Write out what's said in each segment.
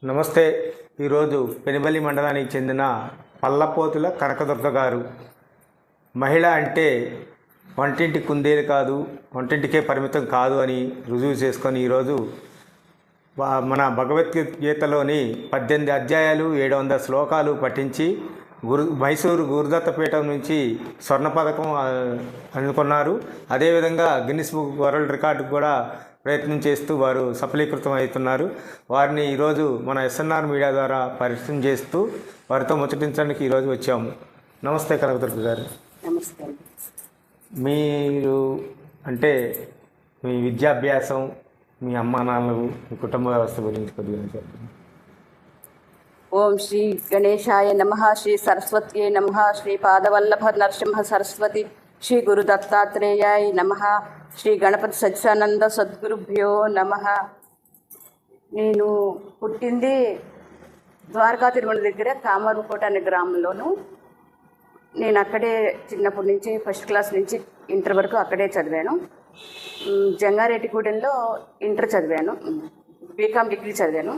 నమస్తే. ఈరోజు పెనుబల్లి మండలానికి చెందిన పల్లపోతుల కనకదుర్గ గారు. మహిళ అంటే వంటింటి కుందేలు కాదు, వంటింటికే పరిమితం కాదు అని రుజువు చేసుకొని ఈరోజు మన భగవద్గీతలోని 18 అధ్యాయాలు 700 శ్లోకాలు పఠించి మైసూరు గురుదత్తపీఠం నుంచి స్వర్ణ పథకం అందుకున్నారు. అదేవిధంగా గిన్నిస్ బుక్ వరల్డ్ రికార్డు కూడా ప్రయత్నం చేస్తూ వారు సఫలీకృతం అవుతున్నారు. వారిని ఈరోజు మన ఎస్ఎన్ఆర్ మీడియా ద్వారా పరిచయం చేస్తూ వారితో ముచ్చటించడానికి ఈరోజు వచ్చాము. నమస్తే కనకదుర్గ గారు. నమస్తే. మీరు అంటే మీ విద్యాభ్యాసం, మీ అమ్మా నాన్నలు, మీ కుటుంబ వ్యవస్థ గురించి కొద్దిగా చెప్పండి. ఓం శ్రీ గణేశాయ నమః, శ్రీ సరస్వత్యై నమః, శ్రీ పాదవల్లభ నరసింహ సరస్వతి, శ్రీ గురు దత్తాత్రేయాయ నమః, శ్రీ గణపతి సత్యానంద సద్గురుభ్యో నమః. నేను పుట్టింది ద్వారకా తిరుమల దగ్గర కామరకోట అనే గ్రామంలోను. నేను అక్కడే చిన్నప్పటి నుంచి ఫస్ట్ క్లాస్ నుంచి ఇంటర్ వరకు అక్కడే చదివాను. జంగారెడ్డిగూడెంలో ఇంటర్ చదివాను, బీకామ్ డిగ్రీ చదివాను.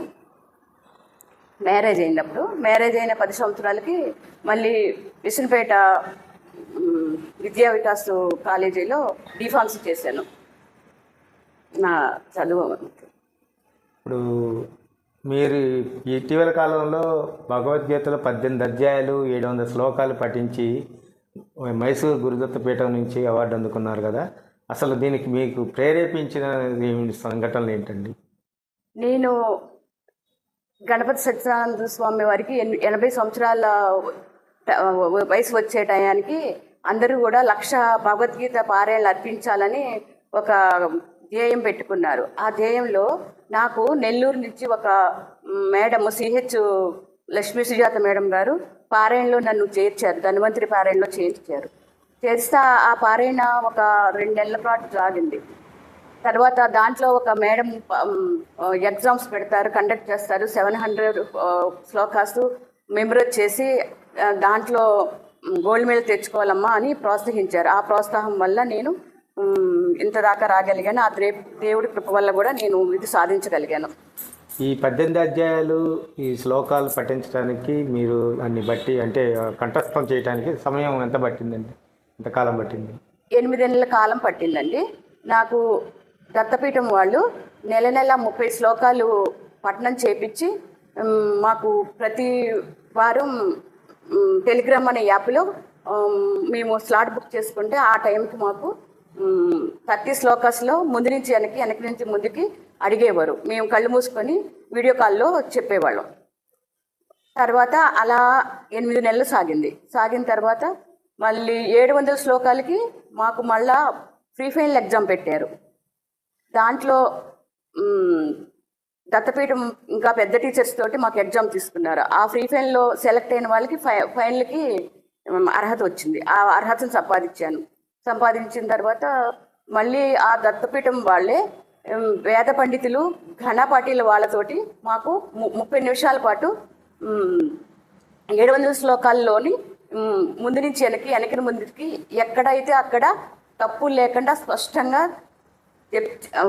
మ్యారేజ్ అయినప్పుడు, మ్యారేజ్ అయిన 10 సంవత్సరాలకి మళ్ళీ విష్ణుపేట విద్యా వికాస్ కాలేజీలో డిఫార్మసీ చేశాను నా చదువు. ఇప్పుడు మీరు ఇటీవల కాలంలో భగవద్గీతలో 18 అధ్యాయాలు 700 శ్లోకాలు పఠించి మైసూరు గురుదత్తపీఠం నుంచి అవార్డు అందుకున్నారు కదా. అసలు దీనికి మీకు ప్రేరేపించిన సంఘటనలు ఏంటండి? నేను గణపతి సత్యానంద స్వామి వారికి 80 సంవత్సరాల వయసు వచ్చే టయానికి అందరూ కూడా 1,00,000 భగవద్గీత పారాయణలు అర్పించాలని ఒక ధ్యేయం పెట్టుకున్నారు. ఆ ధ్యేయంలో నాకు నెల్లూరు నుంచి ఒక madam CH Lakshmi Sujatha madam గారు పారాయణలో నన్ను చేర్చారు, ధన్వంతరి పారాయణలో చేర్చారు. చేస్తే ఆ పారాయణ ఒక 2 నెలల పాటు సాగింది. తర్వాత దాంట్లో ఒక మేడం ఎగ్జామ్స్ పెడతారు, కండక్ట్ చేస్తారు. 700 శ్లోకాస్ మెమరైజ్ చేసి దాంట్లో గోల్డ్ మెడల్ తెచ్చుకోవాలమ్మా అని ప్రోత్సహించారు. ఆ ప్రోత్సాహం వల్ల నేను ఇంత దాకా రాగలిగాను. ఆ దేవుడి కృప వల్ల కూడా నేను ఇది సాధించగలిగాను. ఈ 18 అధ్యాయాలు ఈ శ్లోకాలు పఠించడానికి మీరు దాన్ని బట్టి అంటే కంఠస్థం చేయడానికి సమయం ఎంత పట్టిందండి? ఎంతకాలం పట్టింది? 8 నెలల కాలం పట్టిందండి. నాకు దత్తపీఠం వాళ్ళు నెల 30 శ్లోకాలు పఠనం చేపించి మాకు ప్రతి వారం టెలిగ్రామ్ అనే యాప్లో మేము స్లాట్ బుక్ చేసుకుంటే ఆ టైంకి మాకు 30 శ్లోకాస్లో ముందు నుంచి వెనక్కి నుంచి ముందుకి అడిగేవారు. మేము కళ్ళు మూసుకొని వీడియో కాల్లో చెప్పేవాళ్ళం. తర్వాత అలా 8 నెలలు సాగిన తర్వాత మళ్ళీ 700 శ్లోకాలకి మాకు మళ్ళా ఫ్రీ ఫైనల్ ఎగ్జామ్ పెట్టారు. దాంట్లో దత్తపీఠం ఇంకా పెద్ద టీచర్స్ తోటి మాకు ఎగ్జామ్ తీసుకున్నారు. ఆ ఫ్రీ ఫైనల్లో సెలెక్ట్ అయిన వాళ్ళకి ఫైనల్కి అర్హత వచ్చింది. ఆ అర్హతను సంపాదించిన తర్వాత మళ్ళీ ఆ దత్తపీఠం వాళ్ళే వేద పండితులు ఘనపాటీల వాళ్ళతోటి మాకు 30 నిమిషాల పాటు 700 శ్లోకాల్లోని ముందు నుంచి వెనక్కి ముందుకి ఎక్కడైతే అక్కడ తప్పు లేకుండా స్పష్టంగా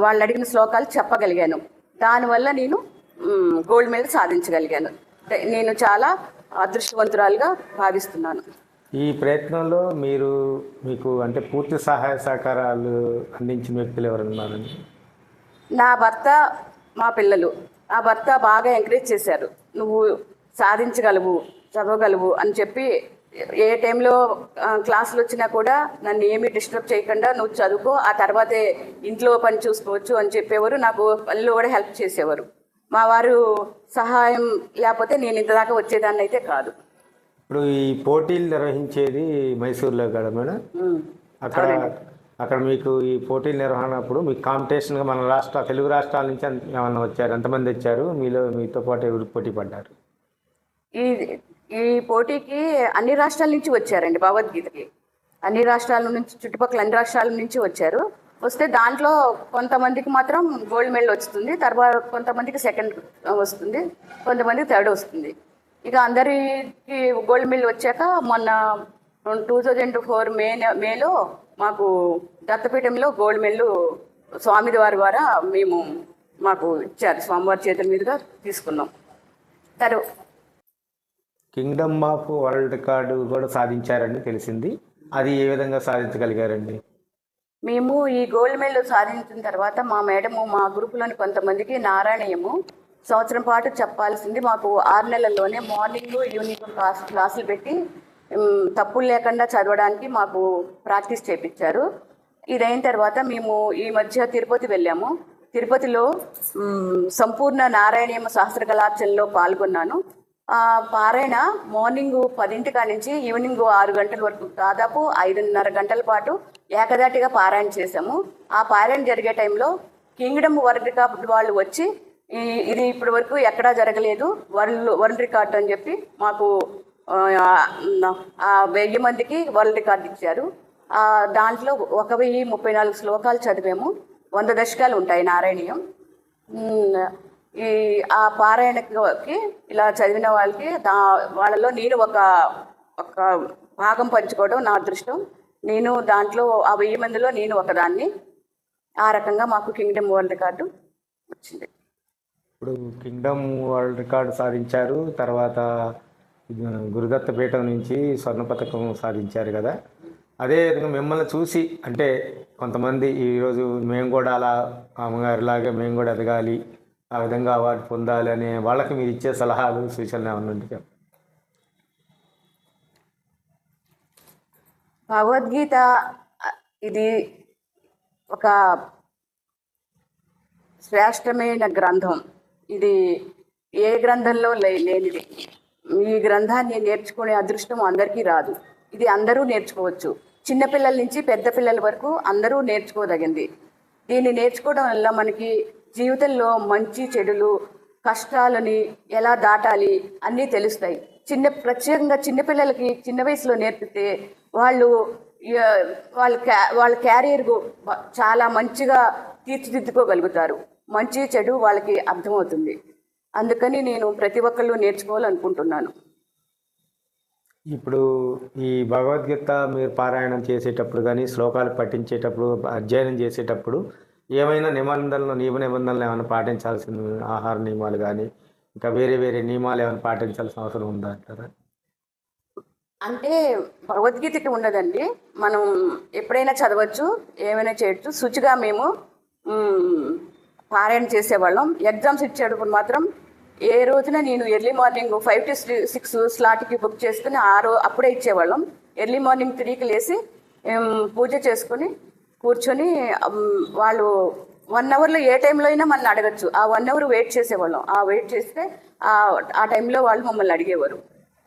వాళ్ళు అడిగిన శ్లోకాలు చెప్పగలిగాను. దానివల్ల నేను గోల్డ్ మెడల్ సాధించగలిగాను. నేను చాలా అదృష్టవంతురాలుగా భావిస్తున్నాను. ఈ ప్రయత్నంలో మీకు అంటే పూర్తి సహాయ సహకారాలు అందించిన వ్యక్తులు ఎవరున్నారండి? నా భర్త, మా పిల్లలు. నా భర్త బాగా ఎంకరేజ్ చేశారు. నువ్వు సాధించగలవు, చదవగలవు అని చెప్పి ఏ టైంలో క్లాసులు వచ్చినా కూడా నన్ను ఏమీ డిస్టర్బ్ చేయకుండా నువ్వు చదువుకో, ఆ తర్వాతే ఇంట్లో పని చూసుకోవచ్చు అని చెప్పేవారు. నాకు పనిలో కూడా హెల్ప్ చేసేవారు. మా వారు సహాయం లేకపోతే నేను ఇంతదాకా వచ్చేదాన్ని అయితే కాదు. ఇప్పుడు ఈ పోటీలు నిర్వహించేది మైసూరులో కదా మేడం? అక్కడ మీకు ఈ పోటీల నిర్వహణప్పుడు మీకు కాంపిటీషన్గా మన తెలుగు రాష్ట్రాల నుంచి ఏమన్నా వచ్చారు? ఎంతమంది వచ్చారు? మీతో పాటు ఎవరు పోటీ పడ్డారు? ఈ పోటీకి అన్ని రాష్ట్రాల నుంచి వచ్చారండి. భగవద్గీతకి అన్ని రాష్ట్రాల నుంచి, చుట్టుపక్కల అన్ని రాష్ట్రాల నుంచి వచ్చారు. వస్తే దాంట్లో కొంతమందికి మాత్రం గోల్డ్ మెడల్ వస్తుంది, తర్వాత కొంతమందికి సెకండ్ వస్తుంది, కొంతమందికి థర్డ్ వస్తుంది. ఇక అందరికి గోల్డ్ మెడల్ వచ్చాక మొన్న 2004 మేలో మాకు దత్తపీఠంలో గోల్డ్ మెడల్ స్వామి వారి ద్వారా మాకు ఇచ్చారు. స్వామివారి చేతుల మీదుగా తీసుకున్నాం. తరు కింగ్డమ్ ఆఫ్ వరల్డ్ రికార్డు కూడా సాధించారని తెలిసింది. అది ఏ విధంగా సాధించగలిగారండి? మేము ఈ గోల్డ్ మెడల్ సాధించిన తర్వాత మా మేడము మా గ్రూపులోని కొంతమందికి నారాయణీయము సంవత్సరం పాటు చెప్పాల్సింది మాకు 6 నెలల్లోనే మార్నింగ్ ఈవినింగ్ క్లాసులు పెట్టి తప్పులు లేకుండా చదవడానికి మాకు ప్రాక్టీస్ చేయించారు. ఇదైన తర్వాత మేము ఈ మధ్య తిరుపతి వెళ్ళాము. తిరుపతిలో సంపూర్ణ నారాయణీయమ సహస్రకళార్చనలో పాల్గొన్నాను. పారాయణ మార్నింగ్ 10 కాడ నుంచి ఈవినింగ్ 6 గంటల వరకు దాదాపు 5.5 గంటల పాటు ఏకదాటిగా పారాయణ చేశాము. ఆ పారాయణ జరిగే టైంలో కింగ్డమ్ వరల్డ్ రికార్డ్ వాళ్ళు వచ్చి ఇది ఇప్పటి వరకు ఎక్కడా జరగలేదు వరల్డ్ రికార్డ్ అని చెప్పి మాకు 1000 మందికి వరల్డ్ రికార్డ్ ఇచ్చారు. దాంట్లో 1034 శ్లోకాలు చదివాము. 100 దశకాలు ఉంటాయి నారాయణీయం. ఆ పారాయణకి ఇలా చదివిన వాళ్ళకి వాళ్ళలో నేను ఒక భాగం పంచుకోవడం నా అదృష్టం. నేను దాంట్లో ఆ 1000 మందిలో నేను ఒకదాన్ని. ఆ రకంగా మాకు కింగ్డమ్ వరల్డ్ రికార్డు వచ్చింది. ఇప్పుడు కింగ్డమ్ వరల్డ్ రికార్డు సాధించారు, తర్వాత గురుదత్త పీఠం నుంచి స్వర్ణ పథకం సాధించారు కదా. అదే విధంగా మిమ్మల్ని చూసి అంటే కొంతమంది ఈరోజు మేము కూడా అలా అమ్మగారిలాగా మేము కూడా ఎదగాలి, ఆ విధంగా అవార్డు పొందాలి అనే వాళ్ళకి మీరు ఇచ్చే సలహాలు సూచనలు ఏమన్నా ఉంటే? భగవద్గీత ఇది ఒక శ్రేష్టమైన గ్రంథం. ఇది ఏ గ్రంథంలో లేనిది. ఈ గ్రంథాన్ని నేర్చుకునే అదృష్టం అందరికీ రాదు. ఇది అందరూ నేర్చుకోవచ్చు. చిన్నపిల్లల నుంచి పెద్ద పిల్లల వరకు అందరూ నేర్చుకోదగింది. దీన్ని నేర్చుకోవడం వల్ల మనకి జీవితంలో మంచి చెడులు కష్టాలని ఎలా దాటాలి అన్నీ తెలుస్తాయి. ప్రత్యేకంగా చిన్నపిల్లలకి చిన్న వయసులో నేర్పితే వాళ్ళ క్యారియర్ చాలా మంచిగా తీర్చిదిద్దుకోగలుగుతారు. మంచి చెడు వాళ్ళకి అర్థమవుతుంది. అందుకని నేను ప్రతి ఒక్కళ్ళు నేర్చుకోవాలనుకుంటున్నాను. ఇప్పుడు ఈ భగవద్గీత మీరు పారాయణం చేసేటప్పుడు కానీ శ్లోకాలు పఠించేటప్పుడు అధ్యయనం చేసేటప్పుడు ఏమైనా నియమ నిబంధనలు ఏమైనా పాటించాల్సిన ఆహార నియమాలు కానీ ఇంకా వేరే వేరే నియమాలు ఏమైనా పాటించాల్సిన అవసరం ఉందా అంటారా? అంటే భగవద్గీతకి ఉండదండి. మనం ఎప్పుడైనా చదవచ్చు, ఏమైనా చేయొచ్చు. శుచిగా మేము పారాయణ చేసేవాళ్ళం. ఎగ్జామ్స్ ఇచ్చేటప్పుడు మాత్రం ఏ రోజున నేను ఎర్లీ మార్నింగ్ 5 to 6 స్లాట్కి బుక్ చేసుకుని అప్పుడే ఇచ్చేవాళ్ళం. ఎర్లీ మార్నింగ్ 3కి లేచి పూజ చేసుకొని కూర్చొని వాళ్ళు 1 అవర్లో ఏ టైంలో అయినా మనల్ని అడగచ్చు. ఆ 1 అవర్ వెయిట్ చేసేవాళ్ళం. ఆ వెయిట్ చేస్తే ఆ టైంలో వాళ్ళు మమ్మల్ని అడిగేవారు.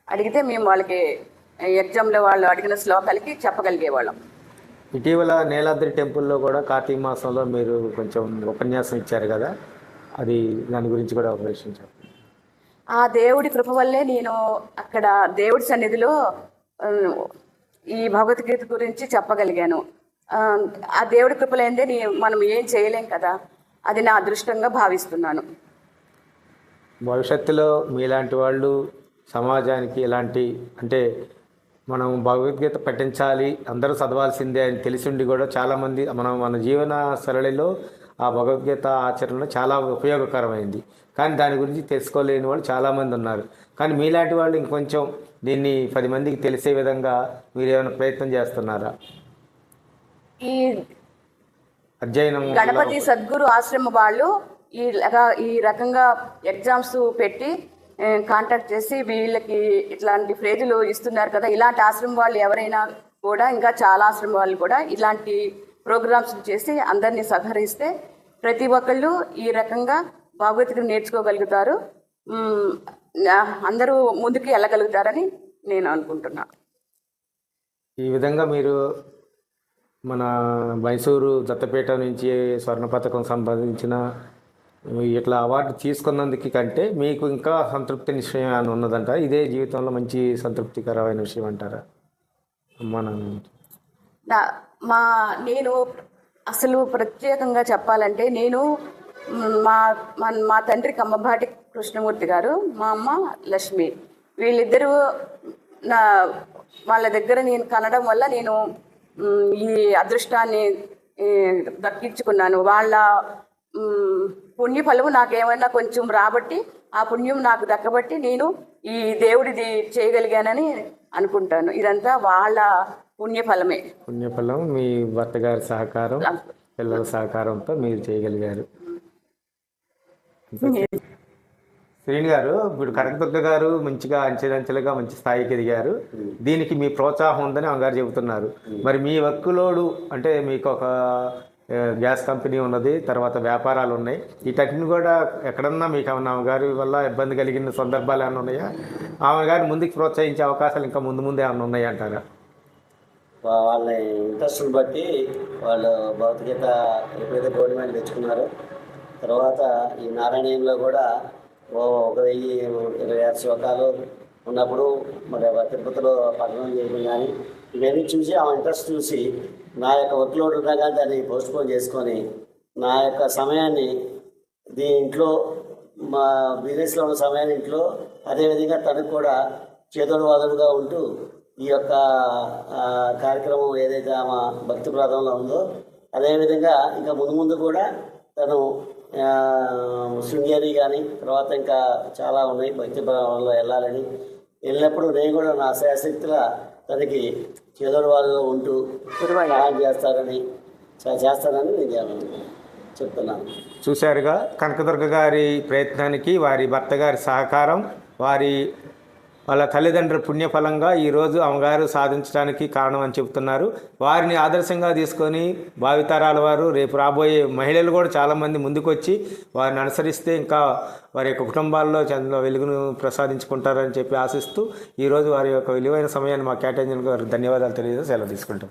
అడిగితే మేము వాళ్ళకి ఎగ్జామ్లో వాళ్ళు అడిగిన శ్లోకాలకి చెప్పగలిగేవాళ్ళం. ఇటీవల నీలాద్రి టెంపుల్లో కూడా కార్తీక మాసంలో మీరు కొంచెం ఉపన్యాసం ఇచ్చారు కదా, అది దాని గురించి కూడా ఒక విషయం చెప్పండి. ఆ దేవుడి కృప వల్లే నేను అక్కడ దేవుడి సన్నిధిలో ఈ భగవద్గీత గురించి చెప్పగలిగాను. ఆ దేవుడి కృప లేనిదే మనం ఏం చేయలేం కదా. అది నా అదృష్టంగా భావిస్తున్నాను. భవిష్యత్తులో మీలాంటి వాళ్ళు సమాజానికి ఎలాంటి అంటే మనం భగవద్గీత పఠించాలి, అందరూ చదవాల్సిందే అని తెలిసిండి కూడా చాలామంది మన జీవన సరళిలో ఆ భగవద్గీత ఆచరణ చాలా ఉపయోగకరమైంది. కానీ దాని గురించి తెలుసుకోలేని వాళ్ళు చాలామంది ఉన్నారు. కానీ మీలాంటి వాళ్ళు ఇంకొంచెం దీన్ని 10 మందికి తెలిసే విధంగా మీరు ఏమైనా ప్రయత్నం చేస్తున్నారా? ఈ అధ్యయనం గణపతి సద్గురు ఆశ్రమ వాళ్ళు ఈ రకంగా ఎగ్జామ్స్ పెట్టి కాంటాక్ట్ చేసి వీళ్ళకి ఇట్లాంటి ఫ్రేజులు ఇస్తున్నారు కదా. ఇలాంటి ఆశ్రమం వాళ్ళు ఎవరైనా కూడా, ఇంకా చాలా ఆశ్రమం వాళ్ళు కూడా ఇలాంటి ప్రోగ్రామ్స్ చేసి అందరినీ సహకరిస్తే ప్రతి ఒక్కళ్ళు ఈ రకంగా భగవద్గీతను నేర్చుకోగలుగుతారు, అందరూ ముందుకు వెళ్ళగలుగుతారని నేను అనుకుంటున్నాను. ఈ విధంగా మీరు మన మైసూరు దత్తపీఠం నుంచి స్వర్ణ పథకం సంబంధించిన ఇట్లా అవార్డు తీసుకున్నందుకు కంటే మీకు ఇంకా సంతృప్తి విషయం అని ఉన్నదంట. ఇదే జీవితంలో మంచి సంతృప్తికరమైన విషయం అంటారా? నేను అసలు ప్రత్యేకంగా చెప్పాలంటే నేను మా తండ్రి కమ్మబాటి కృష్ణమూర్తి గారు, మా అమ్మ లక్ష్మి, వీళ్ళిద్దరూ వాళ్ళ దగ్గర నేను కనడం వల్ల నేను ఈ అదృష్టాన్ని దక్కించుకున్నాను. పుణ్యఫలము నాకేమైనా కొంచెం రాబట్టి ఆ పుణ్యం నాకు దక్కబట్టి నేను ఈ దేవుడిది చేయగలిగానని అనుకుంటాను. ఇదంతా వాళ్ళ పుణ్యఫలమే. పుణ్యఫలం మీ భర్త గారి సహకారం, పిల్లల సహకారంతో మీరు చేయగలిగారు. శ్రీని గారు, ఇప్పుడు కనకదుర్గ గారు మంచిగా అంచెలంచెలుగా మంచి స్థాయికి ఎదిగారు. దీనికి మీ ప్రోత్సాహం ఉందని అమ్మగారు చెబుతున్నారు. మరి మీ వర్క్ లోడు అంటే మీకు ఒక గ్యాస్ కంపెనీ ఉన్నది, తర్వాత వ్యాపారాలు ఉన్నాయి. వీటన్నిటిని కూడా ఎక్కడన్నా మీకు ఏమన్నా అమ్మగారి వల్ల ఇబ్బంది కలిగిన సందర్భాలు ఏమైనా ఉన్నాయా? ఆమె గారిని ముందుకు ప్రోత్సహించే అవకాశాలు ఇంకా ముందు ముందే ఏమైనా ఉన్నాయా అంటారా? వాళ్ళ ఇంట్రెస్ట్ని బట్టి వాళ్ళు భౌతికత ఎప్పుడైతే గోల్డ్ మెడల్ తెచ్చుకున్నారో తర్వాత ఈ నారాయణీయంలో కూడా 1026 శ్లోకాలు ఉన్నప్పుడు మరి తిరుపతిలో పఠనం చేయడం కానీ ఇవన్నీ చూసి ఆ ఇంట్రెస్ట్ చూసి నా యొక్క వర్క్ లోడ్ ఉన్నా కానీ దాన్ని పోస్ట్పోన్ చేసుకొని నా యొక్క సమయాన్ని ఇంట్లో మా బిజినెస్లో ఉన్న సమయాన్ని ఇంట్లో, అదేవిధంగా తనకు కూడా చేదోడు వాదనగా ఉంటూ ఈ యొక్క కార్యక్రమం ఏదైతే ఆమె భక్తి ప్రాంతంలో ఉందో అదేవిధంగా ఇంకా ముందు కూడా తను శృంగేరి కానీ తర్వాత ఇంకా చాలా ఉన్నాయి భక్తి ప్రాంతంలో వెళ్ళినప్పుడు నేను కూడా నా శాశక్తిగా తనకి చేదోడు వాదుగా ఉంటూ సహాయం చేస్తానని నేను చెప్తున్నాను. చూశారుగా, కనకదుర్గ గారి ప్రయత్నానికి వారి భర్త గారి సహకారం, వాళ్ళ తల్లిదండ్రుల పుణ్యఫలంగా ఈరోజు అమ్మగారు సాధించడానికి కారణం అని చెబుతున్నారు. వారిని ఆదర్శంగా తీసుకొని భావితరాల వారు, రేపు రాబోయే మహిళలు కూడా చాలామంది ముందుకొచ్చి వారిని అనుసరిస్తే ఇంకా వారి యొక్క కుటుంబాల్లో చంద్ర వెలుగును ప్రసాదించుకుంటారని చెప్పి ఆశిస్తూ ఈరోజు వారి యొక్క విలువైన సమయాన్ని మా కేటాయించిన ధన్యవాదాలు తెలియజేసి సెలవు తీసుకుంటాం.